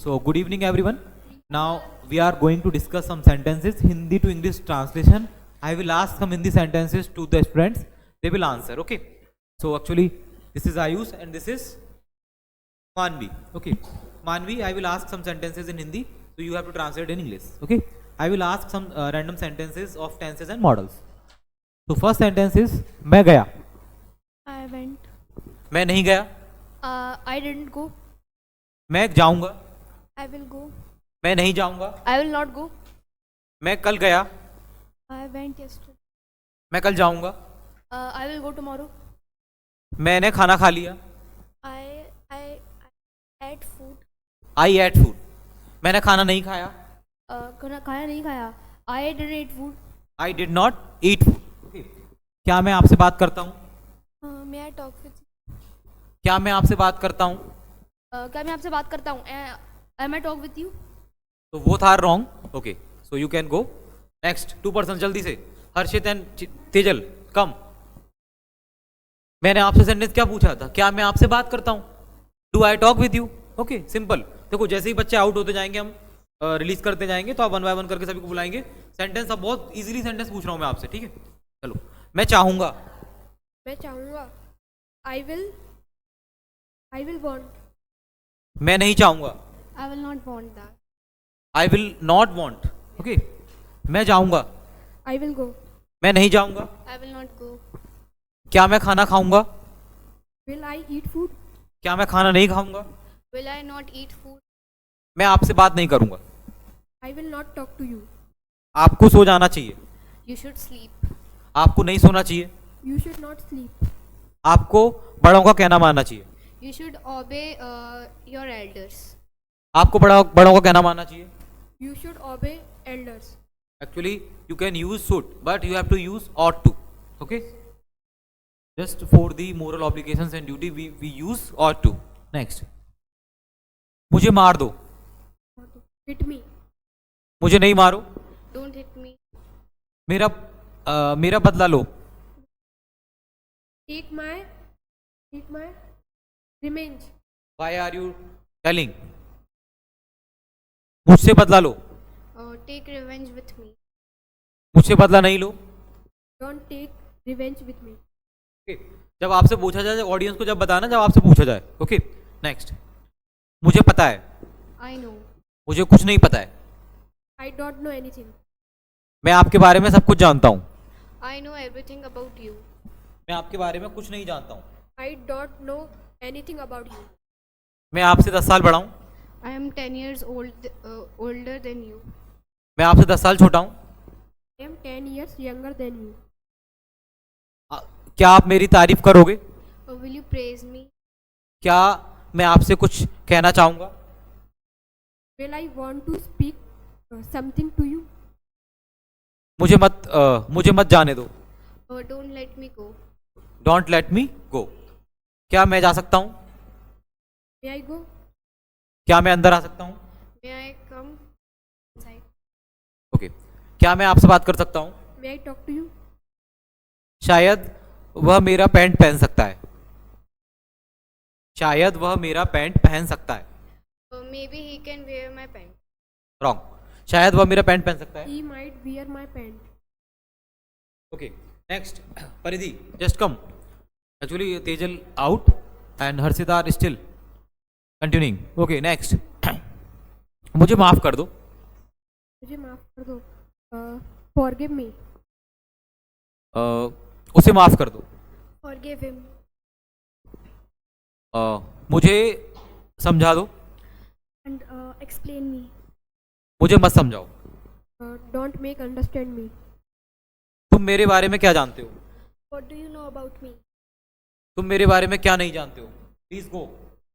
So good evening everyone. Now we are going to discuss some sentences, Hindi to English translation. I will ask some Hindi sentences to the students. They will answer. Okay. So actually this is Ayush and this is Manvi. Okay. Manvi, I will ask some sentences in Hindi. So you have to translate in English. Okay. I will ask some random sentences of tenses and models. So first sentence is मैं गया. I went. मैं नहीं गया. I didn't go. मैं जाऊंगा. I will go. मैं नहीं जाऊंगा. I will not go. मैं कल गया. I went yesterday. मैं कल जाऊंगा. I will go tomorrow. मैंने खाना खा लिया. I ate food. I ate food. मैंने खाना नहीं खाया. खाना नहीं खाया. I didn't eat food. I did not eat food. Okay. क्या मैं आपसे बात करता हूँ? May I talk with you? क्या मैं आपसे बात करता हूँ? क्या मैं आपसे बात करता हूँ? Am I talk with you? तो वो था wrong. Okay. So you can go. Next 2% जल्दी से. हर्षित एंड तेजल कम. मैंने आपसे सेंटेंस क्या पूछा था? क्या मैं आपसे बात करता हूँ? Do I talk with you? Okay. Simple. देखो जैसे ही बच्चे आउट होते जाएंगे हम रिलीज करते जाएंगे तो आप 1 by 1 करके सभी को बुलाएंगे. सेंटेंस अब बहुत इजीली सेंटेंस पूछ रहा हूँ मैं आपसे. ठीक है. चलो. मैं चाहूंगा. मैं चाहूँगा. I will want. मैं नहीं चाहूंगा. I will not want that. I will not want. Okay. मैं जाऊंगा. I will go. मैं नहीं जाऊंगा. I will not go. क्या मैं खाना खाऊंगा? Will I eat food? क्या मैं खाना नहीं खाऊंगा? Will I not eat food? मैं आपसे बात नहीं करूंगा. I will not talk to you. आपको सो जाना चाहिए. You should sleep. आपको नहीं सोना चाहिए. You should not sleep. आपको बड़ों का कहना मानना चाहिए. You should obey your elders. आपको बड़ों का कहना मानना चाहिए. You should obey elders. Actually, you can use should, but you have to use ought to. Okay? Just for the moral obligations and duty, we use ought to. Next. मुझे मार दो. Hit me. मुझे नहीं मारो. Don't hit me. मेरा बदला लो. Take my revenge. Why are you telling? मुझसे बदला लो. Take revenge with me. मुझसे बदला नहीं लो. Don't take revenge with me. Okay. जब आपसे पूछा जाए ऑडियंस को जब बताना जब आपसे पूछा जाए. ओके. नेक्स्ट. मुझे पता है. I know. मुझे कुछ नहीं पता है. I don't know anything. मैं आपके बारे में सब कुछ जानता हूँ. I know everything about you. मैं आपके बारे में कुछ नहीं जानता हूँ. I don't know anything about you. मैं आपसे 10 साल बड़ा हूँ. I am 10 years older than you. मैं आपसे 10 साल छोटा हूँ. I am 10 years younger than you. क्या आप मेरी तारीफ करोगे? Will you praise me? क्या मैं आपसे कुछ कहना चाहूँगा? Will I want to speak something to you? मुझे मत जाने दो. Don't let me go. Don't let me go. क्या मैं जा सकता हूँ? May I go? क्या मैं अंदर आ सकता हूँ? May I come inside? Okay. क्या मैं आपसे बात कर सकता हूँ? May I talk to you? शायद वह मेरा पैंट पहन सकता है. शायद वह मेरा पैंट पहन सकता है. Maybe he can wear my pant. Wrong. शायद वह मेरा पैंट पहन सकता है. He might wear my pant. Okay. Next. Paridhi just come. Actually Tejal out and Harshit are still continuing. Okay. Next. मुझे माफ कर दो. मुझे माफ कर दो. Forgive me. उसे माफ कर दो. Forgive him. मुझे समझा दो. And explain me. मुझे मत समझाओ. Don't make understand me. तुम मेरे बारे में क्या जानते हो? What do you know about me? तुम मेरे बारे में क्या नहीं जानते हो? Please go.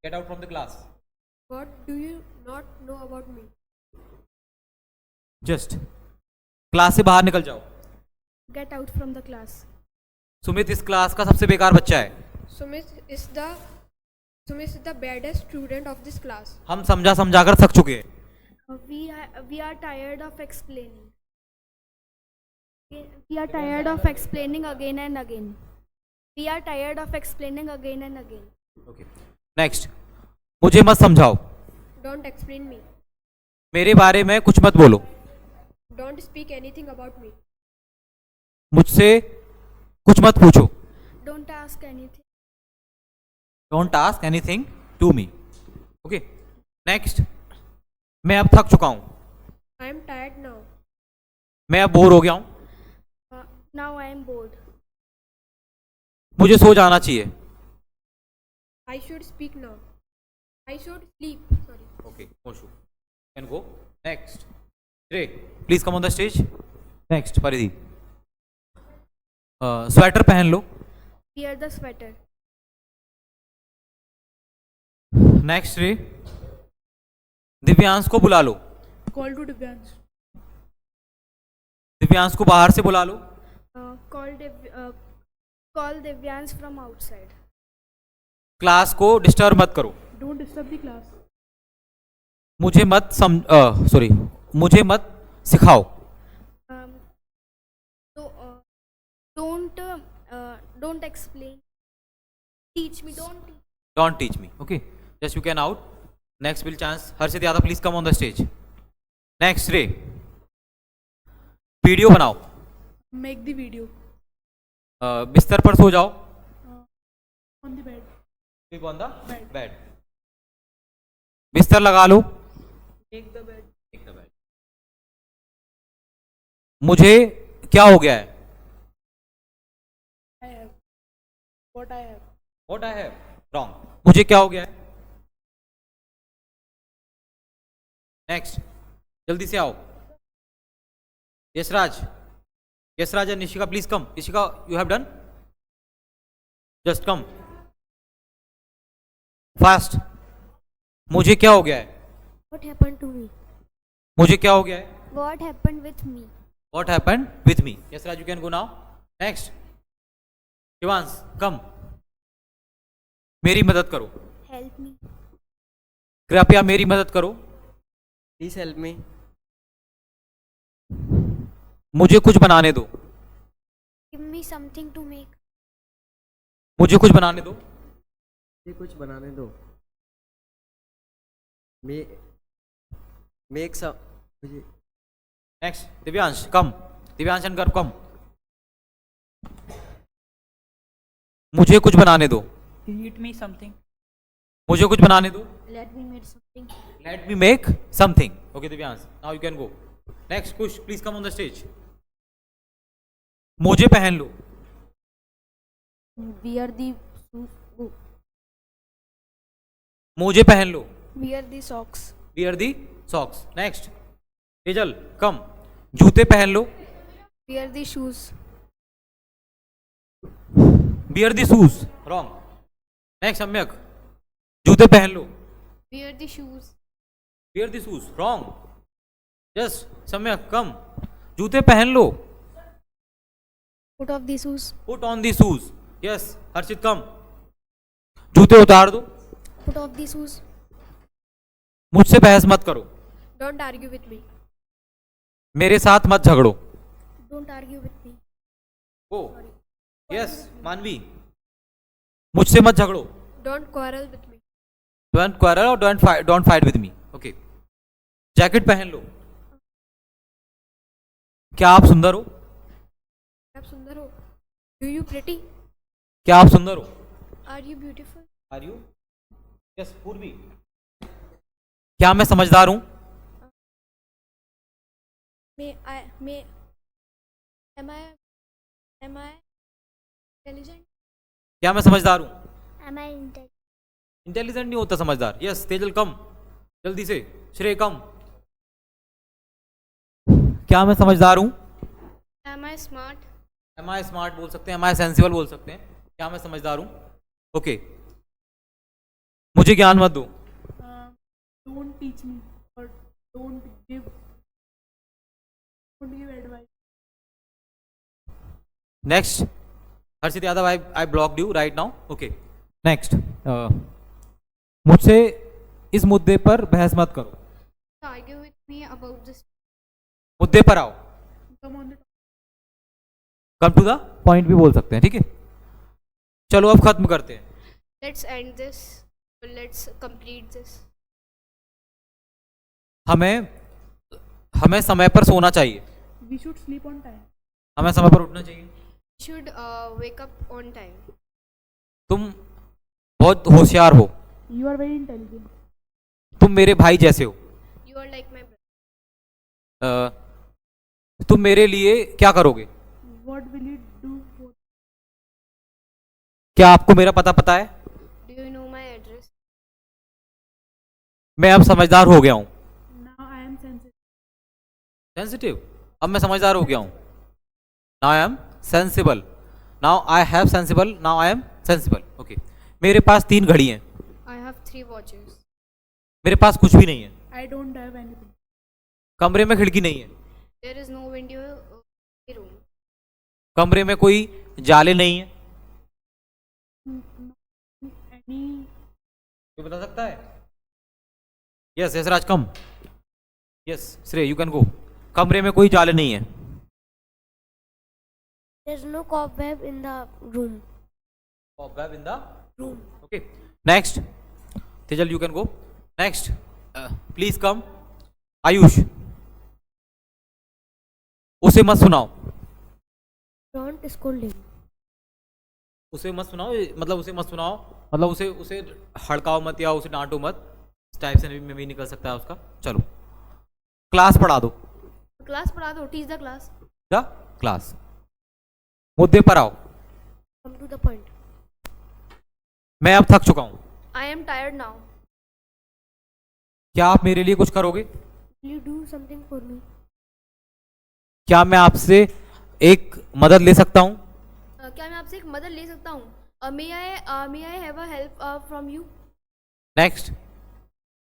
Get out from the class. What do you not know about me? Just class से बाहर निकल जाओ. Get out from the class. Sumit इस क्लास का सबसे बेकार बच्चा है. Sumit is the baddest student of this class. हम समझा कर थक चुके हैं. We are tired of explaining. We are tired of explaining again and again. We are tired of explaining again and again. Okay. Next. मुझे मत समझाओ. Don't explain me. मेरे बारे में कुछ मत बोलो. Don't speak anything about me. मुझसे कुछ मत पूछो. Don't ask anything. Don't ask anything to me. Okay. Next. मैं अब थक चुका हूँ. I am tired now. मैं अब बोर हो गया हूँ. Now I am bored. मुझे सो जाना चाहिए. I should speak now. I should sleep. Sorry. Okay. Moshu. Can go. Next. Ray, please come on the stage. Next. Paridhi. Sweater पहन लो. Wear the sweater. Next रे. दिव्यांश को बुला लो. Call to Divyansh. दिव्यांश को बाहर से बुला लो. Call Divyansh from outside. Class को disturb मत करो. Don't disturb the class. मुझे मत सिखाओ. Don't explain. Teach me. Don't teach. Don't teach me. Okay. Just you can out. Next will chance. Harshit Yadav, please come on the stage. Next रे. Video बनाओ. Make the video. बिस्तर पर सो जाओ. On the bed. Sleep on the bed. बिस्तर लगा लो. Take the bed. मुझे क्या हो गया है? I have. What I have. What I have? Wrong. मुझे क्या हो गया है? नेक्स्ट. जल्दी से आओ. Yashraj and Nishika please come. Nishika, you have done. Just come fast. मुझे क्या हो गया है? What happened to me? मुझे क्या हो गया है? What happened with me? What happened with me? Yasraj, you can go now. Next. Shivansh, कम. मेरी मदद करो. Help me. कृपया मेरी मदद करो. Please help me. मुझे कुछ बनाने दो. Give me something to make. मुझे कुछ बनाने दो. मुझे कुछ बनाने दो. Make some. मुझे next. Divyansh, come. Divyansh and गर्भ, कम. मुझे कुछ बनाने दो. Eat me something. मुझे कुछ बनाने दो. Let me make something. Let me make something. Okay, Divyansh. Now you can go. Next, Kush, please come on the stage. मुझे पहन लो. Wear the shoes. मुझे पहन लो. Wear the socks. Wear the socks. Next. Tejal, कम. जूते पहन लो. Wear the shoes. Wear the shoes. Wrong. Next, सम्यक. जूते पहन लो. Wear the shoes. Wear the shoes. Wrong. Yes, सम्यक, कम. जूते पहन लो. Put off the shoes. Put on the shoes. Yes, हर्षित, कम. जूते उतार दो. Put off the shoes. मुझसे बहस मत करो. Don't argue with me. मेरे साथ मत झगड़ो. Don't argue with me. O yes मानवी. मुझसे मत झगड़ो. Don't quarrel with me. Don't quarrel or don't fight with me. Okay. Jacket पहन लो. क्या आप सुंदर हो? आप सुंदर हो? Do you pretty? क्या आप सुंदर हो? Are you beautiful? Are you? Yes, पूर्वी. क्या मैं समझदार हूँ? Am I intelligent? क्या मैं समझदार हूँ? Am I intelligent? इंटेलिजेंट नहीं होता समझदार. यस, तेजल, कम. जल्दी से. श्रेय, कम. क्या मैं समझदार हूँ? Am I smart? Am I smart बोल सकते हैं. एम आई सेंसिबल बोल सकते हैं. क्या मैं समझदार हूँ? ओके. मुझे ज्ञान मत दो. Don't teach me or don't give advice. Next. Harshit Yadav, I blocked you right now. Okay. Next. मुझसे इस मुद्दे पर बहस मत करो. Argue with me about this. मुद्दे पर आओ. Come on the come to the point भी बोल सकते हैं. ठीक है, चलो अब खत्म करते हैं. Let's end this. Let's complete this. हमें हमें समय पर सोना चाहिए, We should sleep on time. हमें समय पर उठना चाहिए। Should wake up on time. तुम बहुत होशियार हो, You are very intelligent. तुम मेरे भाई जैसे हो, You are like my brother. तुम मेरे लिए क्या करोगे? What will you do for? क्या आपको मेरा पता है? Do you know my address? मैं अब समझदार हो गया हूँ। Now I am sensitive. Sensitive, अब मैं समझदार हो गया हूँ। Now I am sensible, now I have sensible, now I am sensible. Okay, मेरे पास 3 घड़ी हैं, I have 3 watches. मेरे पास कुछ भी नहीं है। I don't have anything. कमरे में खिड़की नहीं है, There is no window in the room. कमरे में कोई जाले नहीं है। Any कोई बता सकता है? यस यस राज, कम। यस श्रेय, यू कैन गो। कमरे में कोई जाले नहीं है। There's no cobweb in the room. Cobweb in the room. Okay. Next. Tejal, you can go. Next. Please come. Ayush, उसे मत सुनाओ। Don't scold him. उसे मत सुनाओ, मतलब उसे मत सुनाओ, मतलब उसे हड़काओ मत या उसे डांटो मत। इस टाइप से में भी निकल सकता है उसका। चलो, क्लास पढ़ा दो। Class पढ़ा दो. Teach the class. The class. मुद्दे पर आओ। Come to the point. मैं अब थक चुका हूं, I am tired now. क्या आप मेरे लिए कुछ करोगे? Will you do something for me? क्या मैं आपसे एक मदद ले सकता हूं? क्या मैं आपसे एक मदद ले सकता हूँ? May I have a help from you? Next,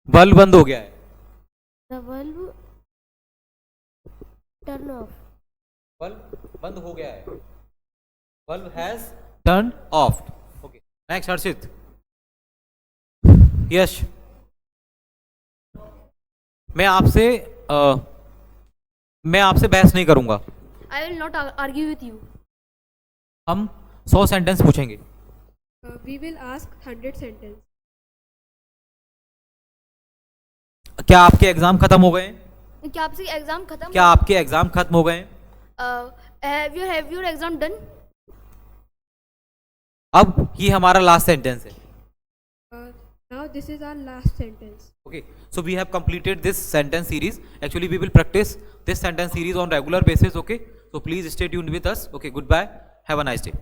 bulb बंद हो गया है। The valve turn off. Bulb बंद हो गया है। Bulb has turn off. Okay, next Harshit. Yash, मैं आपसे बहस नहीं करूंगा। I will not argue with you. हम 100 सेंटेंस पूछेंगे। We will ask 100 sentences. क्या आपके एग्जाम खत्म हो गए हैं? क्या आपसे एग्जाम खत्म? क्या आपके एग्जाम खत्म हो गए हैं? Have your exam done? अब ये हमारा लास्ट सेंटेंस है। Now this is our last sentence. Okay, so we have completed this sentence series. Actually, we will practice this sentence series on regular basis. Okay, so please stay tuned with us. Okay, goodbye. Have a nice day.